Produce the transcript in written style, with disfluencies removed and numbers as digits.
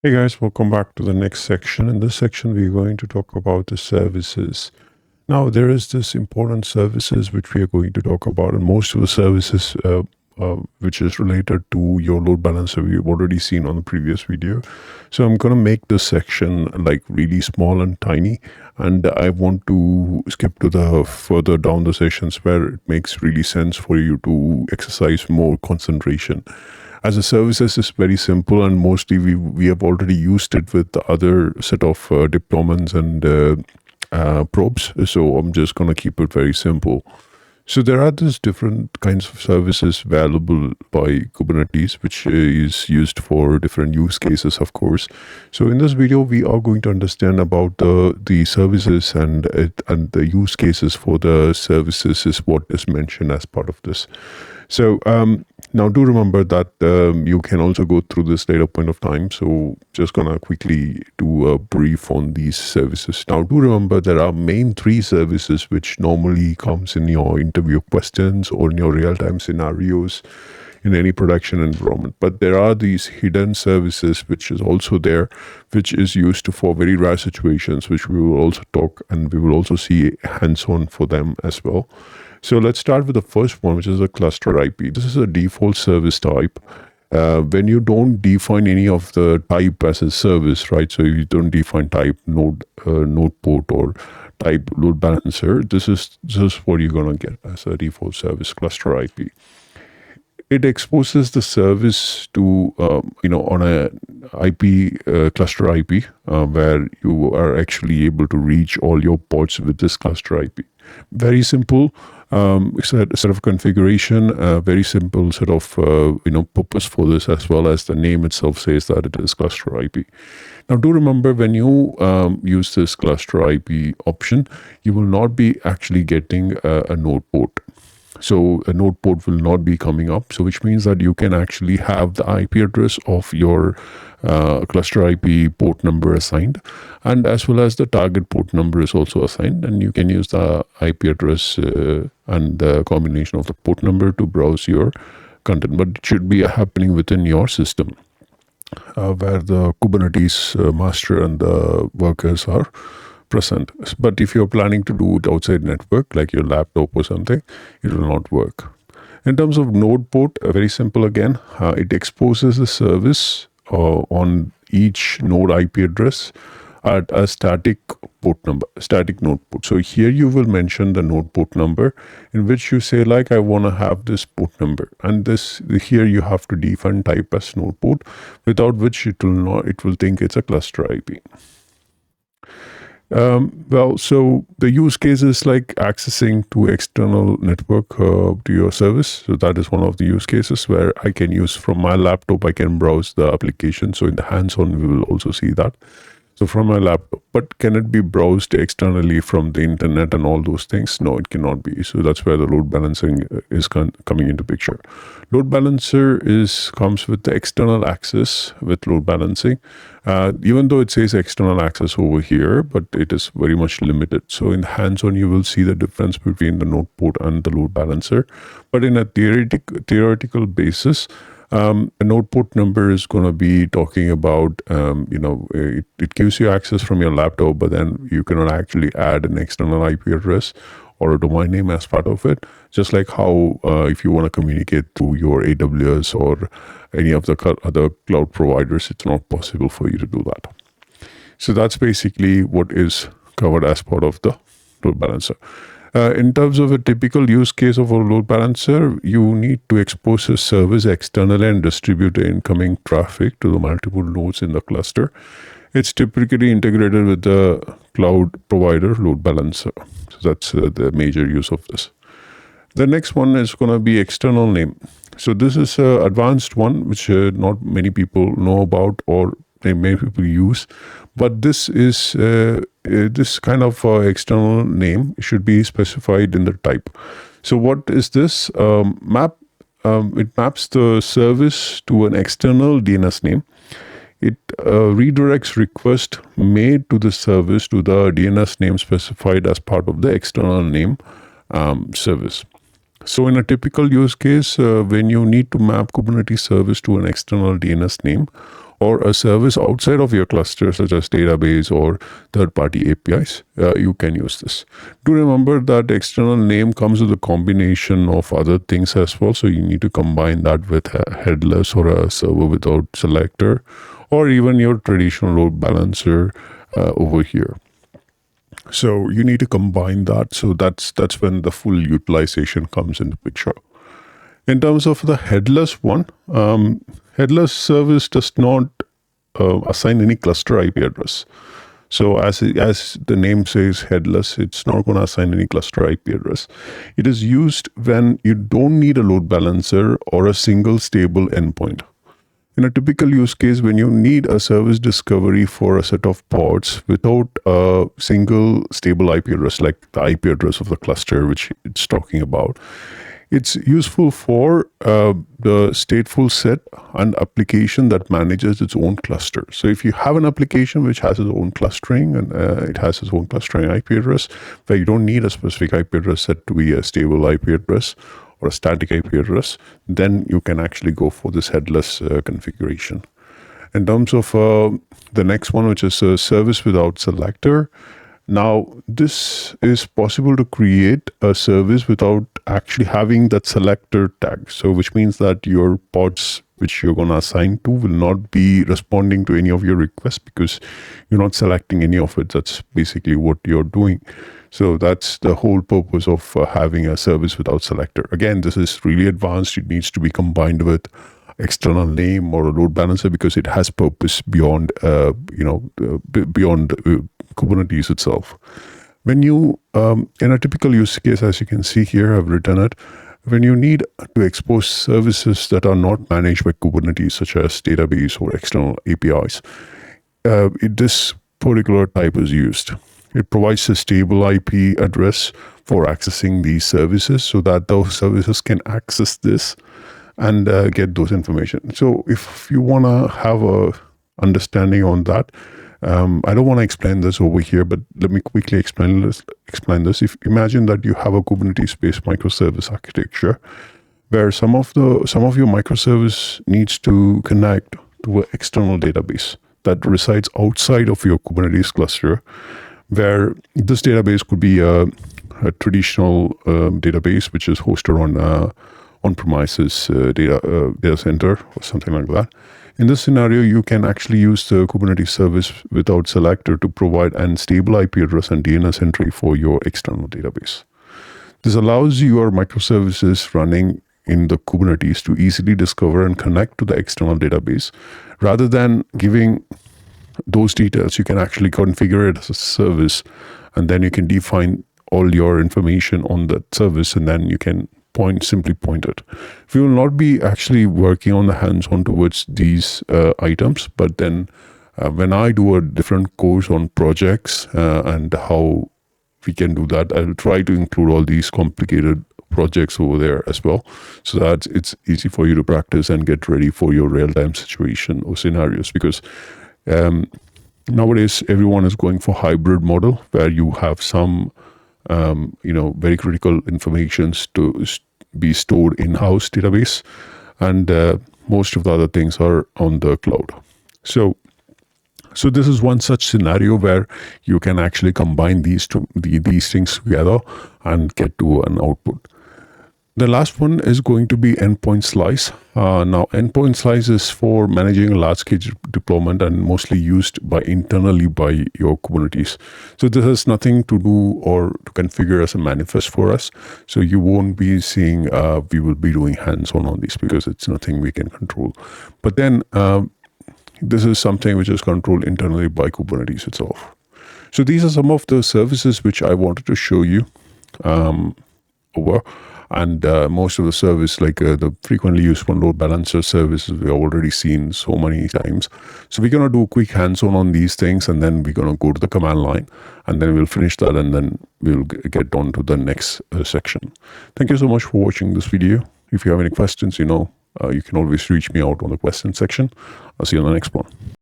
Hey guys, welcome back to the next section. In this section, we're going to talk about the services. Now, there is this important services which we are going to talk about, and most of the services which is related to your load balancer we've already seen on the previous video. So I'm going to make this section like really small and tiny, and I want to skip to the further down the sessions where it makes really sense for you to exercise more concentration. As a services is very simple, and mostly we have already used it with the other set of deployments and probes. So I'm just going to keep it very simple. So there are these different kinds of services available by Kubernetes, which is used for different use cases, of course. So in this video, we are going to understand about the services and the use cases for the services is what is mentioned as part of this. So now do remember that you can also go through this later point of time. So just gonna quickly do a brief on these services. Now do remember there are main three services which normally comes in your interview questions or in your real-time scenarios in any production environment. But there are these hidden services which is also there, which is used for very rare situations, which we will also talk and we will also see hands-on for them as well. So let's start with the first one, which is a cluster IP. This is a default service type. When you don't define any of the type as a service, right? So you don't define type node port or type load balancer. This is what you're gonna get as a default service cluster IP. It exposes the service to on a IP cluster IP where you are actually able to reach all your ports with this cluster IP. Very simple set of configuration, very simple set of purpose for this, as well as the name itself says that it is cluster IP. Now do remember, when you use this cluster IP option, you will not be actually getting a node port. So a node port will not be coming up. So which means that you can actually have the IP address of your cluster IP port number assigned, and as well as the target port number is also assigned, and you can use the IP address and the combination of the port number to browse your content. But it should be happening within your system where the Kubernetes master and the workers are present. But if you're planning to do it outside network, like your laptop or something, it will not work. In terms of node port, very simple again. It exposes the service on each node IP address at a static port number, static node port. So here you will mention the node port number, in which you say like, I want to have this port number, and this here you have to define type as node port, without which it will think it's a cluster IP. So the use case is like accessing to external network to your service. So that is one of the use cases where I can use from my laptop, I can browse the application. So in the hands-on, we will also see that. So from my laptop, but can it be browsed externally from the internet and all those things? No, it cannot be. So that's where the load balancing is coming into picture. Load balancer comes with the external access with load balancing, even though it says external access over here, but it is very much limited. So in hands-on, you will see the difference between the node port and the load balancer. But in a theoretical basis, a node port number is going to be talking about, it gives you access from your laptop, but then you cannot actually add an external IP address or a domain name as part of it. Just like how if you want to communicate through your AWS or any of the other cloud providers, it's not possible for you to do that. So that's basically what is covered as part of the load balancer. In terms of a typical use case of a load balancer, you need to expose a service externally and distribute the incoming traffic to the multiple nodes in the cluster. It's typically integrated with the cloud provider load balancer. So that's the major use of this. The next one is going to be external name. So this is an advanced one, which not many people know about, or many people use, but this is this kind of external name should be specified in the type. So what is this? It maps the service to an external DNS name. It redirects request made to the service to the DNS name specified as part of the external name service. So in a typical use case, when you need to map Kubernetes service to an external DNS name, or a service outside of your cluster, such as database or third-party APIs, you can use this. Do remember that the external name comes with a combination of other things as well. So you need to combine that with a headless or a server without selector, or even your traditional load balancer over here. So you need to combine that. So that's when the full utilization comes in the picture. In terms of the headless one, headless service does not assign any cluster IP address. So as the name says, headless, it's not going to assign any cluster IP address. It is used when you don't need a load balancer or a single stable endpoint. In a typical use case, when you need a service discovery for a set of pods without a single stable IP address, like the IP address of the cluster, which it's talking about, it's useful for the stateful set and application that manages its own cluster. So if you have an application which has its own clustering and it has its own clustering IP address, where you don't need a specific IP address set to be a stable IP address or a static IP address, then you can actually go for this headless configuration. In terms of the next one, which is a service without selector. Now, this is possible to create a service without actually having that selector tag. So which means that your pods which you're going to assign to will not be responding to any of your requests because you're not selecting any of it. That's basically what you're doing. So that's the whole purpose of having a service without selector. Again, this is really advanced. It needs to be combined with external name or a load balancer because it has purpose beyond, beyond Kubernetes itself. When you, in a typical use case, as you can see here, I've written it, when you need to expose services that are not managed by Kubernetes, such as database or external APIs, this particular type is used. It provides a stable IP address for accessing these services so that those services can access this and get those information. So if you want to have a understanding on that, I don't want to explain this over here, but let me quickly explain this. If imagine that you have a Kubernetes-based microservice architecture, where some of your microservice needs to connect to an external database that resides outside of your Kubernetes cluster, where this database could be a traditional database which is hosted on on-premises data center or something like that. In this scenario, you can actually use the Kubernetes service without selector to provide an stable IP address and DNS entry for your external database. This allows your microservices running in the Kubernetes to easily discover and connect to the external database. Rather than giving those details, you can actually configure it as a service, and then you can define all your information on that service, and then you can simply point it. We will not be actually working on the hands-on towards these items, but then when I do a different course on projects and how we can do that, I'll try to include all these complicated projects over there as well, so that it's easy for you to practice and get ready for your real-time situation or scenarios. Because nowadays everyone is going for hybrid model where you have some very critical information to be stored in-house database, and most of the other things are on the cloud. So this is one such scenario where you can actually combine these things together and get to an output. The last one is going to be endpoint slice. Now, endpoint slice is for managing a large-scale deployment and mostly used internally by your Kubernetes. So this has nothing to do or to configure as a manifest for us. So you won't be seeing we will be doing hands-on on these because it's nothing we can control. But then this is something which is controlled internally by Kubernetes itself. So these are some of the services which I wanted to show you over. And most of the service, like the frequently used one, load balancer services, we've already seen so many times. So we're going to do a quick hands-on on these things, and then we're going to go to the command line, and then we'll finish that, and then we'll get on to the next section. Thank you so much for watching this video. If you have any questions, you can always reach me out on the question section. I'll see you on the next one.